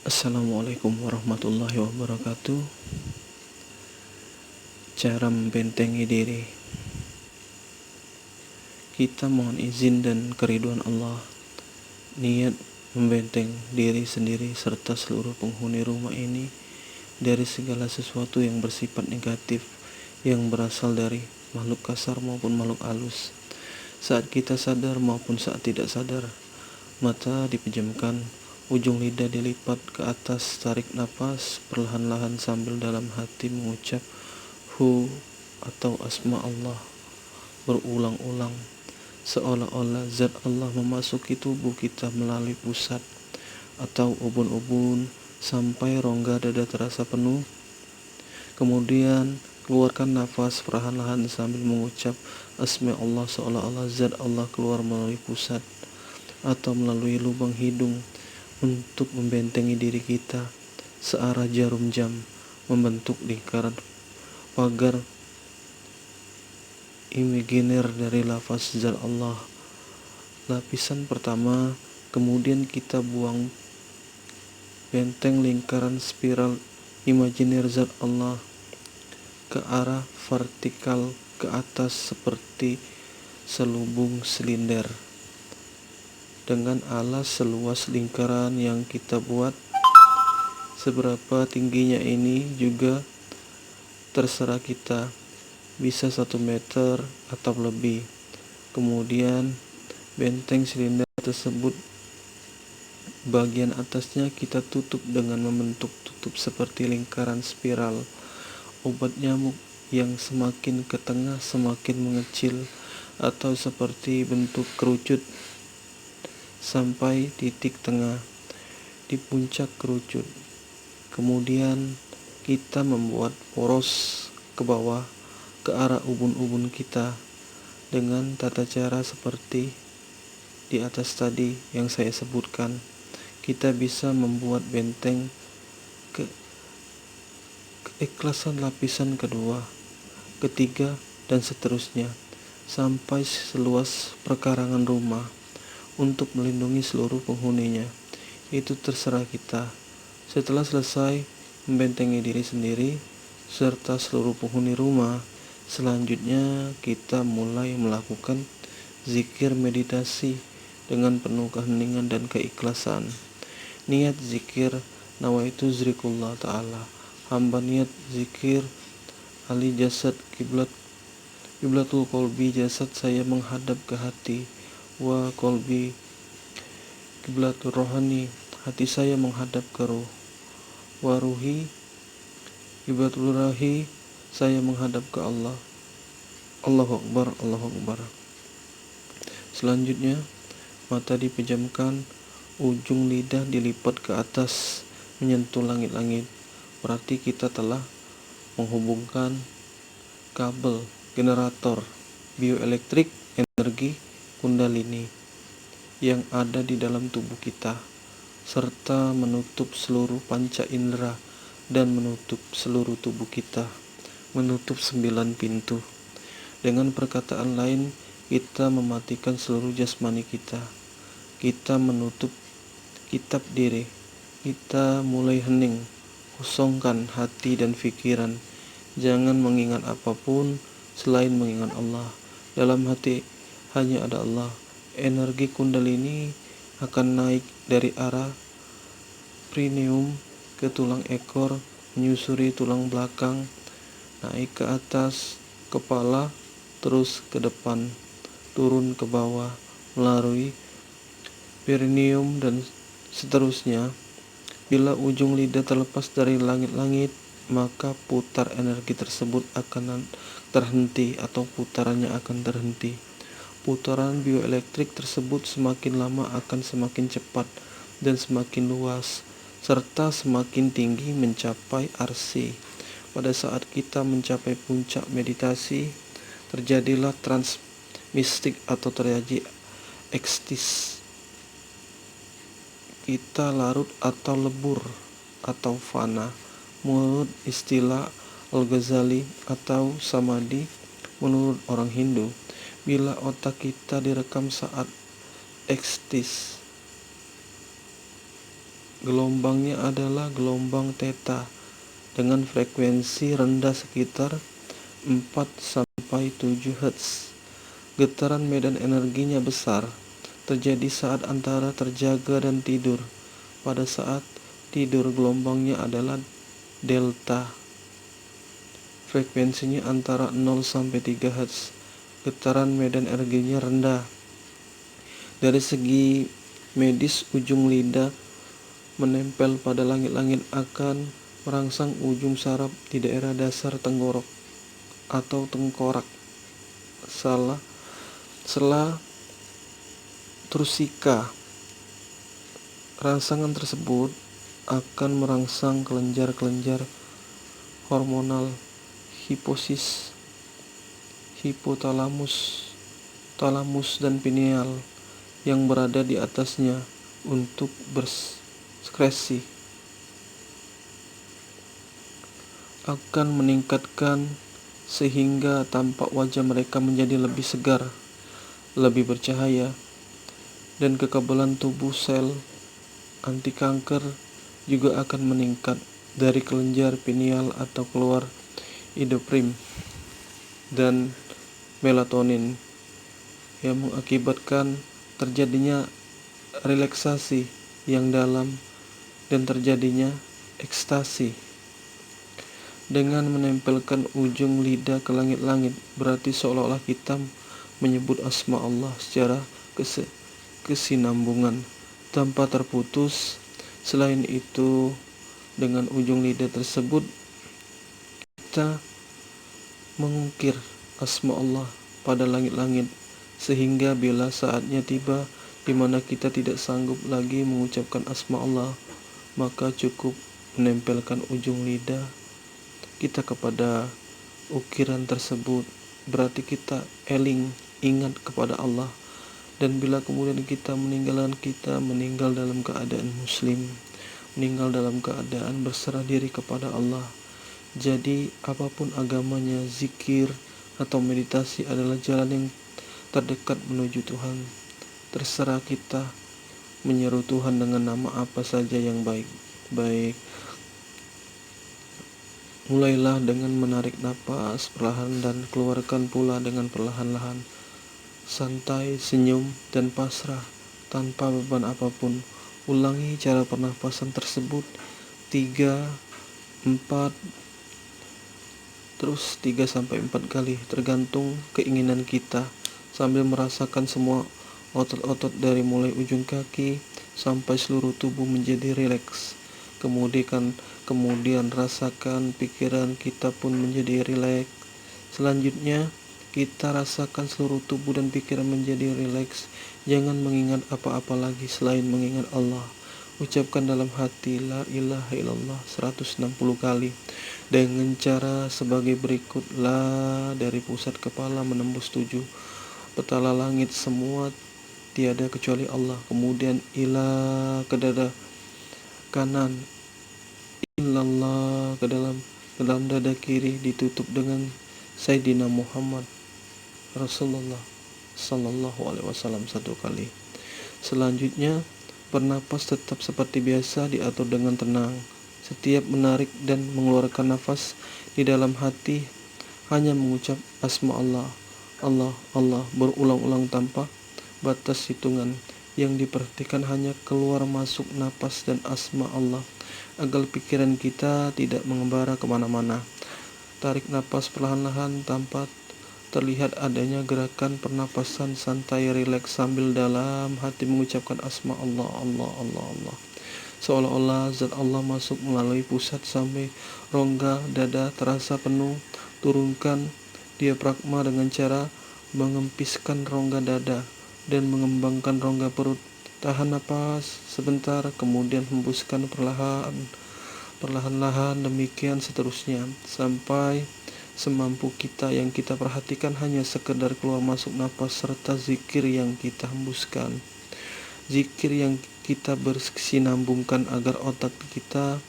Assalamualaikum warahmatullahi wabarakatuh. Cara membentengi diri. Kita mohon izin dan keriduan Allah. Niat membenteng diri sendiri serta seluruh penghuni rumah ini dari segala sesuatu yang bersifat negatif yang berasal dari makhluk kasar maupun makhluk halus. Saat kita sadar maupun saat tidak sadar, mata dipejamkan, ujung lidah dilipat ke atas, tarik napas perlahan-lahan sambil dalam hati mengucap Hu atau asma Allah berulang-ulang, seolah-olah zat Allah memasuki tubuh kita melalui pusat atau ubun-ubun sampai rongga dada terasa penuh. Kemudian keluarkan nafas perlahan-lahan sambil mengucap asma Allah, seolah-olah zat Allah keluar melalui pusat atau melalui lubang hidung untuk membentengi diri kita searah jarum jam membentuk lingkaran pagar imaginer dari lafaz zat Allah. Lapisan pertama, kemudian kita buang benteng lingkaran spiral imajiner zat Allah ke arah vertikal ke atas seperti selubung silinder. Dengan alas seluas lingkaran yang kita buat, seberapa tingginya ini juga terserah kita, bisa 1 meter atau lebih. Kemudian benteng silinder tersebut bagian atasnya kita tutup dengan membentuk tutup seperti lingkaran spiral. Obat nyamuk yang semakin ke tengah semakin mengecil atau seperti bentuk kerucut sampai titik tengah di puncak kerucut. Kemudian kita membuat poros ke bawah ke arah ubun-ubun kita dengan tata cara seperti di atas tadi yang saya sebutkan. Kita bisa membuat benteng keikhlasan lapisan kedua, ketiga, dan seterusnya sampai seluas perkarangan rumah untuk melindungi seluruh penghuninya. Itu terserah kita. Setelah selesai membentengi diri sendiri serta seluruh penghuni rumah, selanjutnya kita mulai melakukan zikir meditasi dengan penuh keheningan dan keikhlasan. Niat zikir nawaitu zikrillah ta'ala. Hamba niat zikir ali jasad kiblatul kolbi, jasad saya menghadap ke hati, wa kolbi kiblatul rohani, hati saya menghadap ke ruh, wa ruhi kiblatul rahi, saya menghadap ke Allah. Allahu Akbar, Allahu Akbar. Selanjutnya mata dipejamkan, ujung lidah dilipat ke atas menyentuh langit-langit. Berarti kita telah menghubungkan kabel generator bioelektrik energi kundalini yang ada di dalam tubuh kita, serta menutup seluruh panca indera dan menutup seluruh tubuh kita, menutup 9 pintu. Dengan perkataan lain, kita mematikan seluruh jasmani kita. Kita menutup kitab diri. Kita mulai hening, kosongkan hati dan pikiran. Jangan mengingat apapun selain mengingat Allah. Dalam hati hanya ada Allah. Energi kundalini akan naik dari arah perineum ke tulang ekor, menyusuri tulang belakang, naik ke atas kepala, terus ke depan, turun ke bawah, melalui perineum dan seterusnya. Bila ujung lidah terlepas dari langit-langit, maka putar energi tersebut akan terhenti atau putarannya akan terhenti. Putaran bioelektrik tersebut semakin lama akan semakin cepat dan semakin luas, serta semakin tinggi mencapai arsi. Pada saat kita mencapai puncak meditasi, terjadilah trans mistik atau terjadi ekstis. Kita larut atau lebur atau fana menurut istilah Al-Ghazali atau samadhi menurut orang Hindu. Bila otak kita direkam saat ekstis, Gelombangnya adalah gelombang theta dengan frekuensi rendah sekitar 4-7 Hz. Getaran medan energinya besar, terjadi saat antara terjaga dan tidur. Pada saat tidur gelombangnya adalah delta. Frekuensinya antara 0-3 Hz. Getaran medan energinya rendah. Dari segi medis, ujung lidah menempel pada langit-langit akan merangsang ujung saraf di daerah dasar tenggorok atau tengkorak. Sela trusika. Rangsangan tersebut akan merangsang kelenjar-kelenjar hormonal hipofisis, hipotalamus, talamus dan pineal yang berada di atasnya untuk berskresi. Akan meningkatkan sehingga tampak wajah mereka menjadi lebih segar, lebih bercahaya, dan kekebalan tubuh sel anti kanker juga akan meningkat. Dari kelenjar pineal atau keluar endorfin dan melatonin yang mengakibatkan terjadinya relaksasi yang dalam dan terjadinya ekstasi. Dengan menempelkan ujung lidah ke langit-langit, berarti seolah-olah kita menyebut asma Allah secara kesinambungan tanpa terputus. Selain itu, dengan ujung lidah tersebut kita mengukir asma Allah pada langit-langit, sehingga bila saatnya tiba di mana kita tidak sanggup lagi mengucapkan asma Allah, maka cukup menempelkan ujung lidah kita kepada ukiran tersebut. Berarti kita ingat kepada Allah. Dan bila kemudian kita meninggal dalam keadaan muslim, meninggal dalam keadaan berserah diri kepada Allah. Jadi apapun agamanya, zikir atau meditasi adalah jalan yang terdekat menuju Tuhan. Terserah kita menyeru Tuhan dengan nama apa saja yang baik. Mulailah dengan menarik napas perlahan dan keluarkan pula dengan perlahan-lahan. Santai, senyum, dan pasrah tanpa beban apapun. Ulangi cara pernapasan tersebut 3-4 kali tergantung keinginan kita, sambil merasakan semua otot-otot dari mulai ujung kaki sampai seluruh tubuh menjadi rileks. Kemudian rasakan pikiran kita pun menjadi rileks. Selanjutnya kita rasakan seluruh tubuh dan pikiran menjadi rileks. Jangan mengingat apa-apa lagi selain mengingat Allah. Ucapkan dalam hati la ilaha illallah 160 kali dengan cara sebagai berikut. La dari pusat kepala menembus 7 petala langit semua, tiada kecuali Allah. Kemudian ilah ke dada kanan, illallah ke dalam dada kiri, ditutup dengan Sayyidina Muhammad Rasulullah Sallallahu Alaihi Wasallam 1 kali. Selanjutnya bernapas tetap seperti biasa, diatur dengan tenang. Setiap menarik dan mengeluarkan nafas di dalam hati hanya mengucap asma Allah, Allah, Allah berulang-ulang tanpa batas hitungan. Yang diperhatikan hanya keluar masuk napas dan asma Allah, agar pikiran kita tidak mengembara kemana-mana. Tarik napas perlahan-lahan tanpa terlihat adanya gerakan pernapasan, santai, rileks sambil dalam hati mengucapkan asma Allah, Allah, Allah, Allah. Seolah-olah zat Allah masuk melalui pusat sampai rongga dada terasa penuh. Turunkan diafragma dengan cara mengempiskan rongga dada dan mengembangkan rongga perut. Tahan napas sebentar, kemudian hembuskan perlahan-lahan, demikian seterusnya sampai semampu kita. Yang kita perhatikan hanya sekedar keluar masuk napas serta zikir yang kita hembuskan. Zikir yang kita berkesinambungkan agar otak kita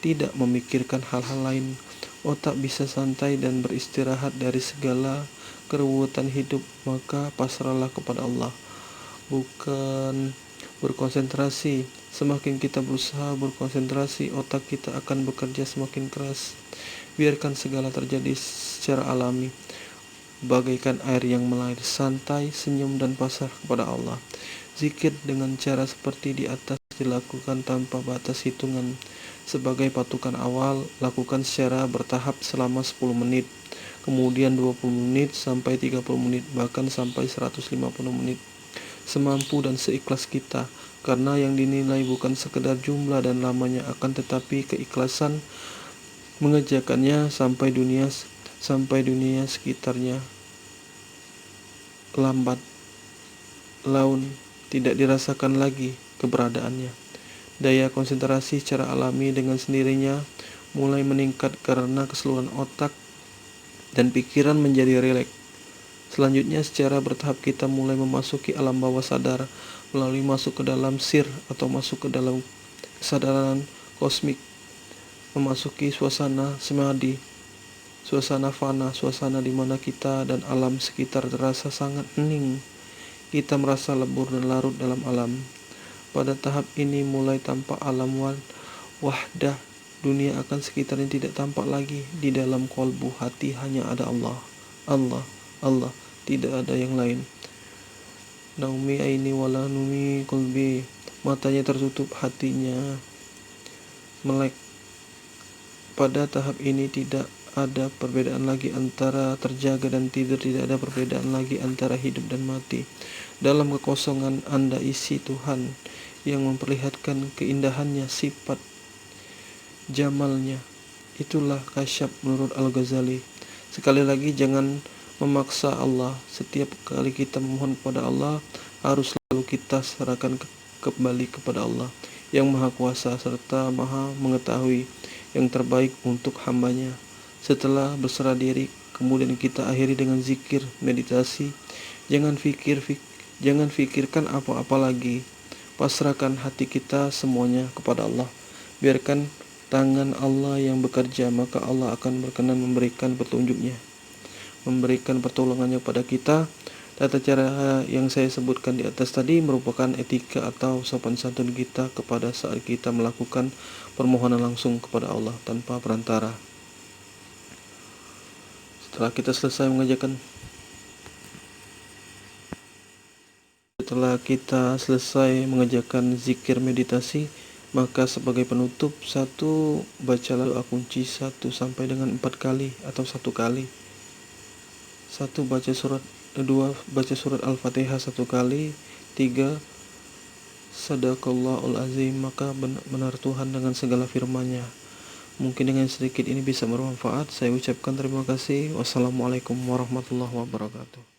tidak memikirkan hal-hal lain. Otak bisa santai dan beristirahat dari segala keruwetan hidup. Maka pasrahlah kepada Allah. Bukan berkonsentrasi Semakin kita berusaha berkonsentrasi, otak kita akan bekerja semakin keras. Biarkan segala terjadi secara alami, bagaikan air yang mengalir, santai, senyum, dan pasrah kepada Allah. Zikir dengan cara seperti di atas dilakukan tanpa batas hitungan. Sebagai patokan awal, lakukan secara bertahap selama 10 menit, kemudian 20 menit sampai 30 menit, bahkan sampai 150 menit. Semampu dan seikhlas kita, karena yang dinilai bukan sekedar jumlah dan lamanya, akan tetapi keikhlasan mengerjakannya sampai dunia sekitarnya lambat laun tidak dirasakan lagi keberadaannya. Daya konsentrasi secara alami dengan sendirinya mulai meningkat karena keseluruhan otak dan pikiran menjadi rileks. Selanjutnya, secara bertahap kita mulai memasuki alam bawah sadar melalui masuk ke dalam sir atau masuk ke dalam kesadaran kosmik, memasuki suasana samadhi, suasana fana, suasana di mana kita dan alam sekitar terasa sangat hening. Kita merasa lebur dan larut dalam alam. Pada tahap ini mulai tampak alam wahdah, dunia akan sekitarnya tidak tampak lagi. Di dalam kolbu hati hanya ada Allah, Allah, Allah, tidak ada yang lain. Naumi aini wala numi kolbi, matanya tertutup, hatinya melek. Pada tahap ini tidak ada perbedaan lagi antara terjaga dan tidur, tidak ada perbedaan lagi antara hidup dan mati. Dalam kekosongan Anda isi Tuhan yang memperlihatkan keindahannya, sifat jamalnya. Itulah kasyaf menurut Al-Ghazali. Sekali lagi, jangan memaksa Allah. Setiap kali kita memohon kepada Allah, harus selalu kita serahkan kembali kepada Allah yang Maha Kuasa serta Maha Mengetahui yang terbaik untuk hambanya. Setelah berserah diri, kemudian kita akhiri dengan zikir, meditasi. Jangan fikirkan apa-apa lagi. Pasrahkan hati kita semuanya kepada Allah. Biarkan tangan Allah yang bekerja, maka Allah akan berkenan memberikan petunjuknya, memberikan pertolongannya kepada kita. Tata cara yang saya sebutkan di atas tadi merupakan etika atau sopan santun kita kepada saat kita melakukan permohonan langsung kepada Allah tanpa perantara. Setelah kita selesai mengerjakan zikir meditasi, maka sebagai penutup, 1. Bacalah doa kunci 1 sampai dengan 4 kali atau 1 kali. 1. Baca surat 2. Baca surat Al-Fatihah 1 kali. 3. Sadaqallahul azim, maka benar Tuhan dengan segala firman-Nya. Mungkin dengan sedikit ini bisa bermanfaat. Saya ucapkan terima kasih. Wassalamualaikum warahmatullahi wabarakatuh.